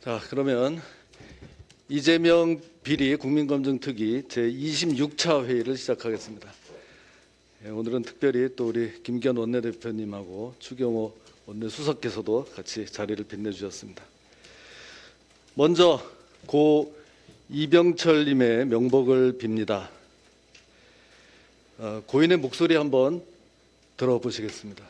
자, 그러면 이재명 비리 국민검증특위 제26차 회의를 시작하겠습니다. 오늘은 특별히 또 우리 김기현 원내대표님하고 추경호 원내수석께서도 같이 자리를 빛내주셨습니다. 먼저 고 이병철님의 명복을 빕니다. 고인의 목소리 한번 들어보시겠습니다.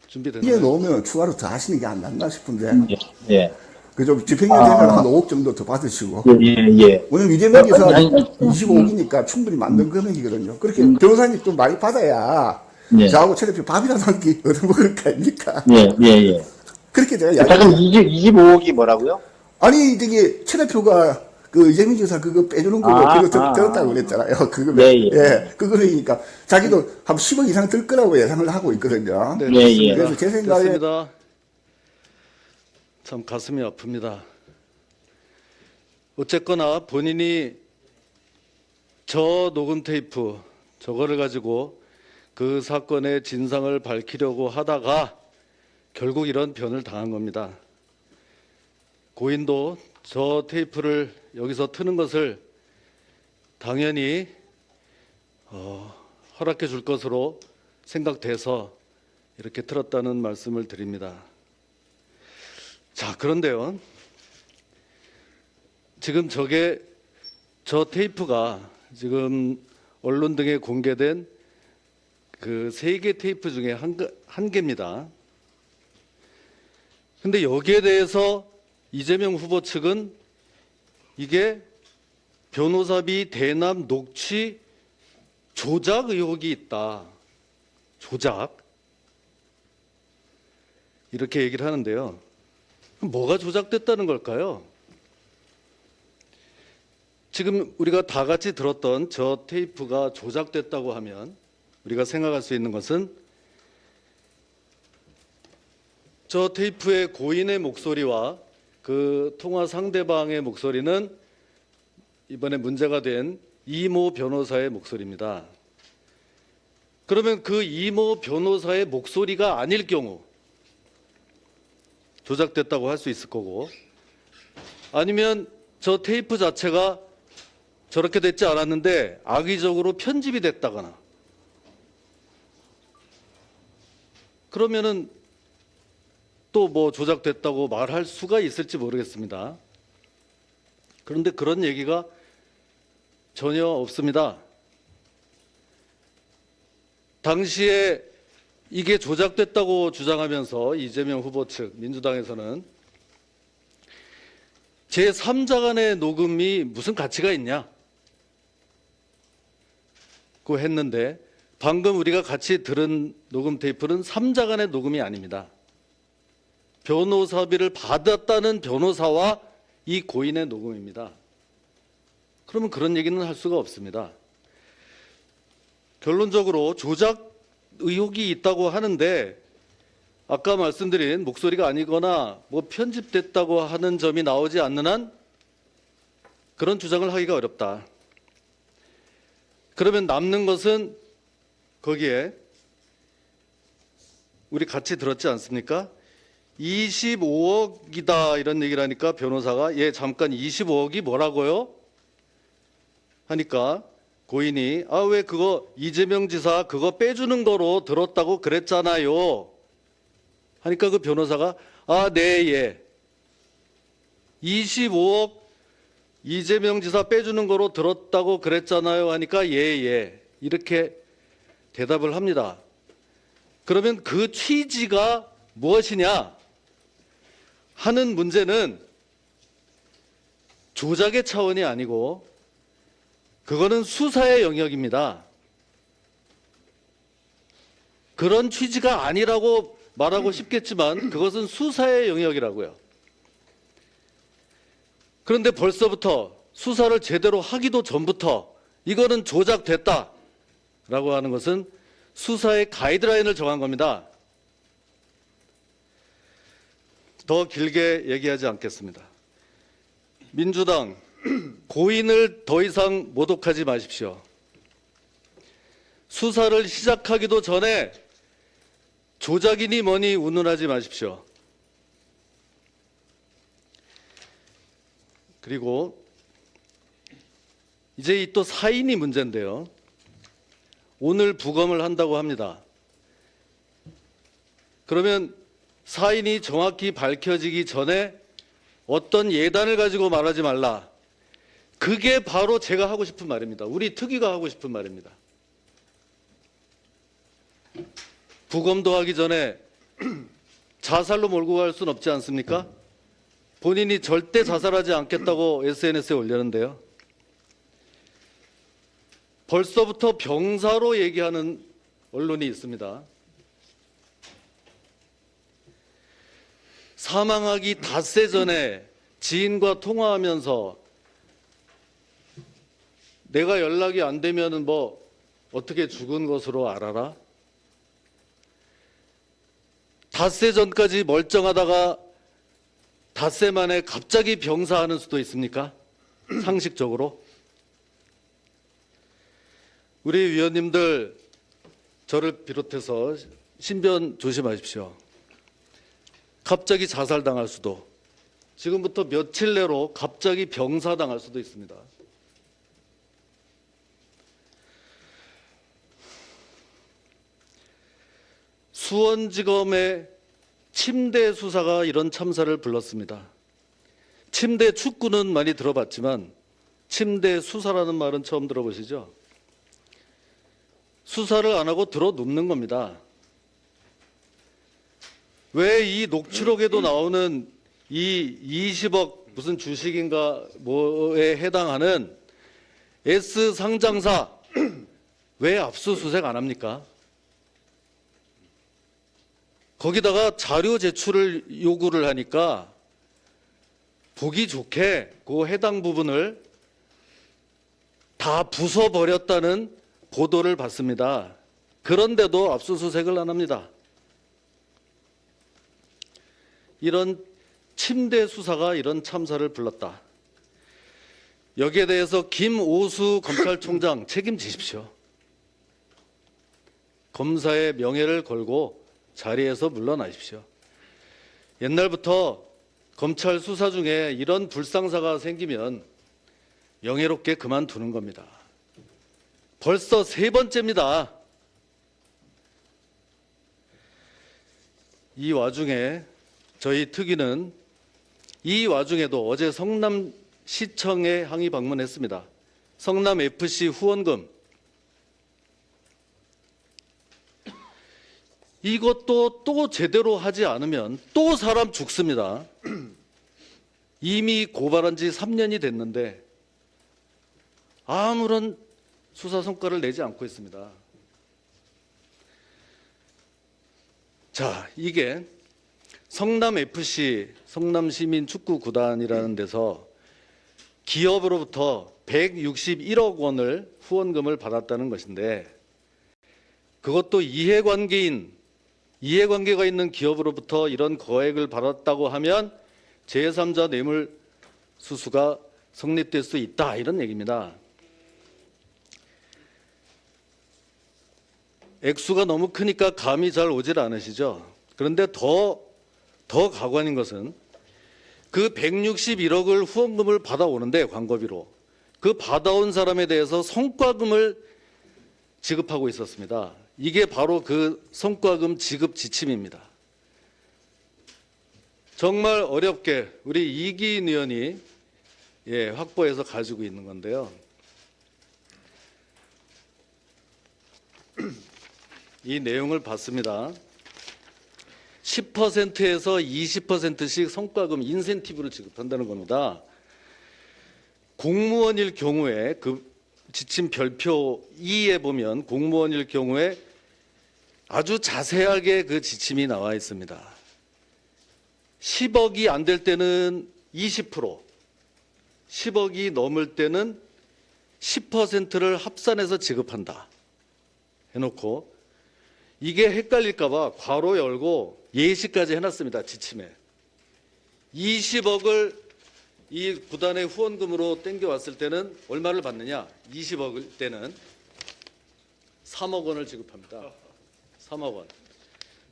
준비됐나요? 이게 놓으면 추가로 더 하시는 게 안 낫나 싶은데. 예. 그좀 집행유예 되면 한 5억 정도 더 받으시고. 예. 오늘 이재명 지사 25억이니까 충분히 맞는 금액이거든요. 그렇게 변호사님 좀 많이 받아야 예. 저하고 최대표 밥이라도 한 끼 얻어먹을 거 아닙니까? 예. 그렇게 제가 잠깐 25억이 뭐라고요? 아니 되게 최대표가 그 이재명 지사 그거 빼주는 거고 그거 들었다고 그랬잖아요. 그거 예. 그거니까 자기도 한 10억 이상 들 거라고 예상을 하고 있거든요. 네, 예. 그래서 제 생각에 됐습니다. 참 가슴이 아픕니다. 어쨌거나 본인이 저 녹음 테이프 저거를 가지고 그 사건의 진상을 밝히려고 하다가 결국 이런 변을 당한 겁니다. 고인도 저 테이프를 여기서 트는 것을 당연히 허락해 줄 것으로 생각돼서 이렇게 틀었다는 말씀을 드립니다. 자, 그런데요. 지금 저 테이프가 지금 언론 등에 공개된 그 3개 테이프 중에 한 개입니다. 근데 여기에 대해서 이재명 후보 측은 이게 변호사비 대남 녹취 조작 의혹이 있다. 조작. 이렇게 얘기를 하는데요. 뭐가 조작됐다는 걸까요? 지금 우리가 다 같이 들었던 저 테이프가 조작됐다고 하면 우리가 생각할 수 있는 것은 저 테이프의 고인의 목소리와 그 통화 상대방의 목소리는 이번에 문제가 된 이모 변호사의 목소리입니다. 그러면 그 이모 변호사의 목소리가 아닐 경우 조작됐다고 할 수 있을 거고, 아니면 저 테이프 자체가 저렇게 됐지 않았는데 악의적으로 편집이 됐다거나, 그러면은 또 뭐 조작됐다고 말할 수가 있을지 모르겠습니다. 그런데 그런 얘기가 전혀 없습니다. 당시에 이게 조작됐다고 주장하면서 이재명 후보 측 민주당에서는 제3자 간의 녹음이 무슨 가치가 있냐 고 했는데, 방금 우리가 같이 들은 녹음 테이프는 3자 간의 녹음이 아닙니다. 변호사비를 받았다는 변호사와 이 고인의 녹음입니다. 그러면 그런 얘기는 할 수가 없습니다. 결론적으로 조작 의혹이 있다고 하는데 아까 말씀드린 목소리가 아니거나 뭐 편집됐다고 하는 점이 나오지 않는 한 그런 주장을 하기가 어렵다. 그러면 남는 것은 거기에 우리 같이 들었지 않습니까? 25억이다 이런 얘기를 하니까 변호사가 잠깐 25억이 뭐라고요? 하니까 고인이 왜 그거 이재명 지사 그거 빼주는 거로 들었다고 그랬잖아요. 하니까 그 변호사가 네. 25억 이재명 지사 빼주는 거로 들었다고 그랬잖아요. 하니까 예. 이렇게 대답을 합니다. 그러면 그 취지가 무엇이냐 하는 문제는 조작의 차원이 아니고 그거는 수사의 영역입니다. 그런 취지가 아니라고 말하고 싶겠지만 그것은 수사의 영역이라고요. 그런데 벌써부터 수사를 제대로 하기도 전부터 이거는 조작됐다라고 하는 것은 수사의 가이드라인을 정한 겁니다. 더 길게 얘기하지 않겠습니다. 민주당 고인을 더 이상 모독하지 마십시오. 수사를 시작하기도 전에 조작이니 뭐니 운운하지 마십시오. 그리고 이제 이 또 사인이 문제인데요. 오늘 부검을 한다고 합니다. 그러면 사인이 정확히 밝혀지기 전에 어떤 예단을 가지고 말하지 말라. 그게 바로 제가 하고 싶은 말입니다. 우리 특위가 하고 싶은 말입니다. 부검도 하기 전에 자살로 몰고 갈 수는 없지 않습니까? 본인이 절대 자살하지 않겠다고 SNS에 올렸는데요. 벌써부터 병사로 얘기하는 언론이 있습니다. 사망하기 닷새 전에 지인과 통화하면서 내가 연락이 안 되면 뭐 어떻게 죽은 것으로 알아라? 닷새 전까지 멀쩡하다가 닷새 만에 갑자기 병사하는 수도 있습니까? 상식적으로. 우리 위원님들 저를 비롯해서 신변 조심하십시오. 갑자기 자살당할 수도, 지금부터 며칠 내로 갑자기 병사당할 수도 있습니다. 수원지검의 침대 수사가 이런 참사를 불렀습니다. 침대 축구는 많이 들어봤지만 침대 수사라는 말은 처음 들어보시죠? 수사를 안 하고 들어 눕는 겁니다. 왜 이 녹취록에도 나오는 이 20억 무슨 주식인가 뭐에 해당하는 S 상장사 왜 압수수색 안 합니까? 거기다가 자료 제출을 요구를 하니까 보기 좋게 그 해당 부분을 다 부숴버렸다는 보도를 받습니다. 그런데도 압수수색을 안 합니다. 이런 침대 수사가 이런 참사를 불렀다. 여기에 대해서 김오수 검찰총장 책임지십시오. 검사의 명예를 걸고 자리에서 물러나십시오. 옛날부터 검찰 수사 중에 이런 불상사가 생기면 명예롭게 그만두는 겁니다. 벌써 3번째입니다. 이 와중에 저희 특위는 이 와중에도 어제 성남시청에 항의 방문했습니다. 성남FC 후원금 이것도 또 제대로 하지 않으면 또 사람 죽습니다. 이미 고발한 지 3년이 됐는데 아무런 수사 성과를 내지 않고 있습니다. 자, 이게 성남FC, 성남시민축구구단이라는 데서 기업으로부터 161억 원을 후원금을 받았다는 것인데 그것도 이해관계가 있는 기업으로부터 이런 거액을 받았다고 하면 제3자 뇌물수수가 성립될 수 있다 이런 얘기입니다. 액수가 너무 크니까 감이 잘 오질 않으시죠. 그런데 더 가관인 것은 그 161억을 후원금을 받아오는데 광고비로 그 받아온 사람에 대해서 성과금을 지급하고 있었습니다. 이게 바로 그 성과금 지급 지침입니다. 정말 어렵게 우리 이기인 의원이 확보해서 가지고 있는 건데요. 이 내용을 봤습니다. 10%에서 20%씩 성과금 인센티브를 지급한다는 겁니다. 공무원일 경우에 그 지침 별표 2에 보면 공무원일 경우에 아주 자세하게 그 지침이 나와 있습니다. 10억이 안 될 때는 20%, 10억이 넘을 때는 10%를 합산해서 지급한다 해놓고 이게 헷갈릴까 봐 괄호 열고 예시까지 해놨습니다. 지침에. 20억을 이 구단의 후원금으로 땡겨왔을 때는 얼마를 받느냐? 20억일 때는 3억 원을 지급합니다. 3억 원.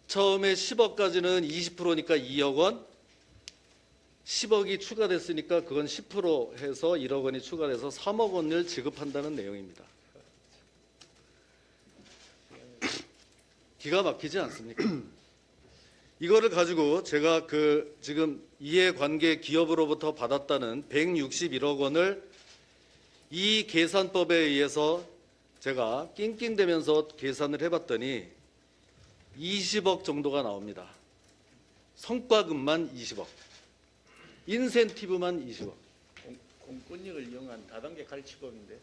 처음에 10억까지는 20%니까 2억 원. 10억이 추가됐으니까 그건 10% 해서 1억 원이 추가돼서 3억 원을 지급한다는 내용입니다. 기가 막히지 않습니까? 이거를 가지고 제가 그 지금 이해관계 기업으로부터 받았다는 161억 원을 이 계산법에 의해서 제가 낑낑대면서 계산을 해봤더니 20억 정도가 나옵니다. 성과금만 20억, 인센티브만 20억. 공권력을 이용한 다단계 갈치법인데.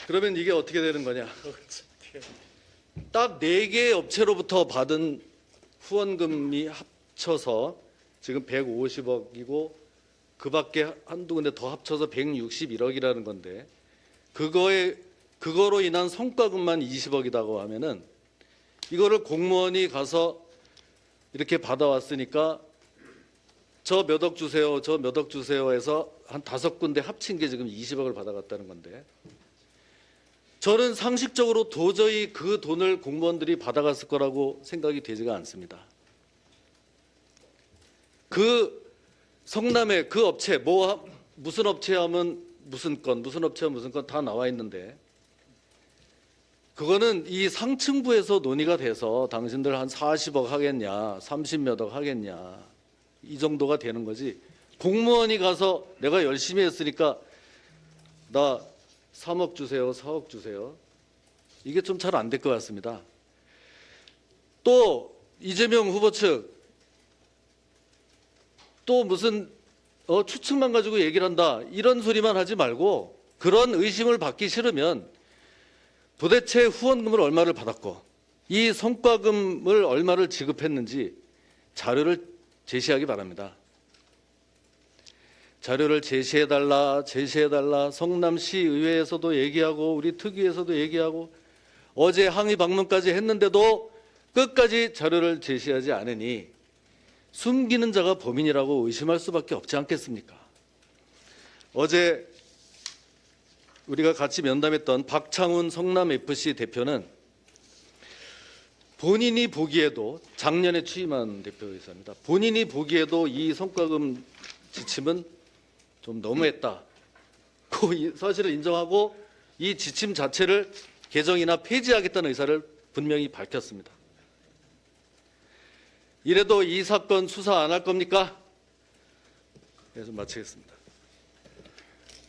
그러면 이게 어떻게 되는 거냐? 어떻게? 딱 4개 업체로부터 받은 후원금이 합쳐서 지금 150억이고 그 밖에 한두 군데 더 합쳐서 161억이라는 건데 그거로 인한 성과금만 20억이라고 하면은 이거를 공무원이 가서 이렇게 받아왔으니까 저 몇 억 주세요, 저 몇 억 주세요 해서 한 5군데 합친 게 지금 20억을 받아갔다는 건데 저는 상식적으로 도저히 그 돈을 공무원들이 받아갔을 거라고 생각이 되지가 않습니다. 그 성남의 그 업체 무슨 업체 하면 무슨 건, 무슨 업체 하면 무슨 건 다 나와 있는데 그거는 이 상층부에서 논의가 돼서 당신들 한 40억 하겠냐, 30몇 억 하겠냐 이 정도가 되는 거지. 공무원이 가서 내가 열심히 했으니까 나 3억 주세요, 4억 주세요. 이게 좀 잘 안 될 것 같습니다. 또 이재명 후보 측 또 무슨 추측만 가지고 얘기를 한다 이런 소리만 하지 말고 그런 의심을 받기 싫으면 도대체 후원금을 얼마를 받았고 이 성과금을 얼마를 지급했는지 자료를 제시하기 바랍니다. 자료를 제시해달라 성남시 의회에서도 얘기하고 우리 특위에서도 얘기하고 어제 항의 방문까지 했는데도 끝까지 자료를 제시하지 않으니 숨기는 자가 범인이라고 의심할 수밖에 없지 않겠습니까? 어제 우리가 같이 면담했던 박창훈 성남FC 대표는 본인이 보기에도 작년에 취임한 대표이사입니다. 본인이 보기에도 이 성과금 지침은 좀 너무했다. 그 사실을 인정하고 이 지침 자체를 개정이나 폐지하겠다는 의사를 분명히 밝혔습니다. 이래도 이 사건 수사 안 할 겁니까? 그래서 마치겠습니다.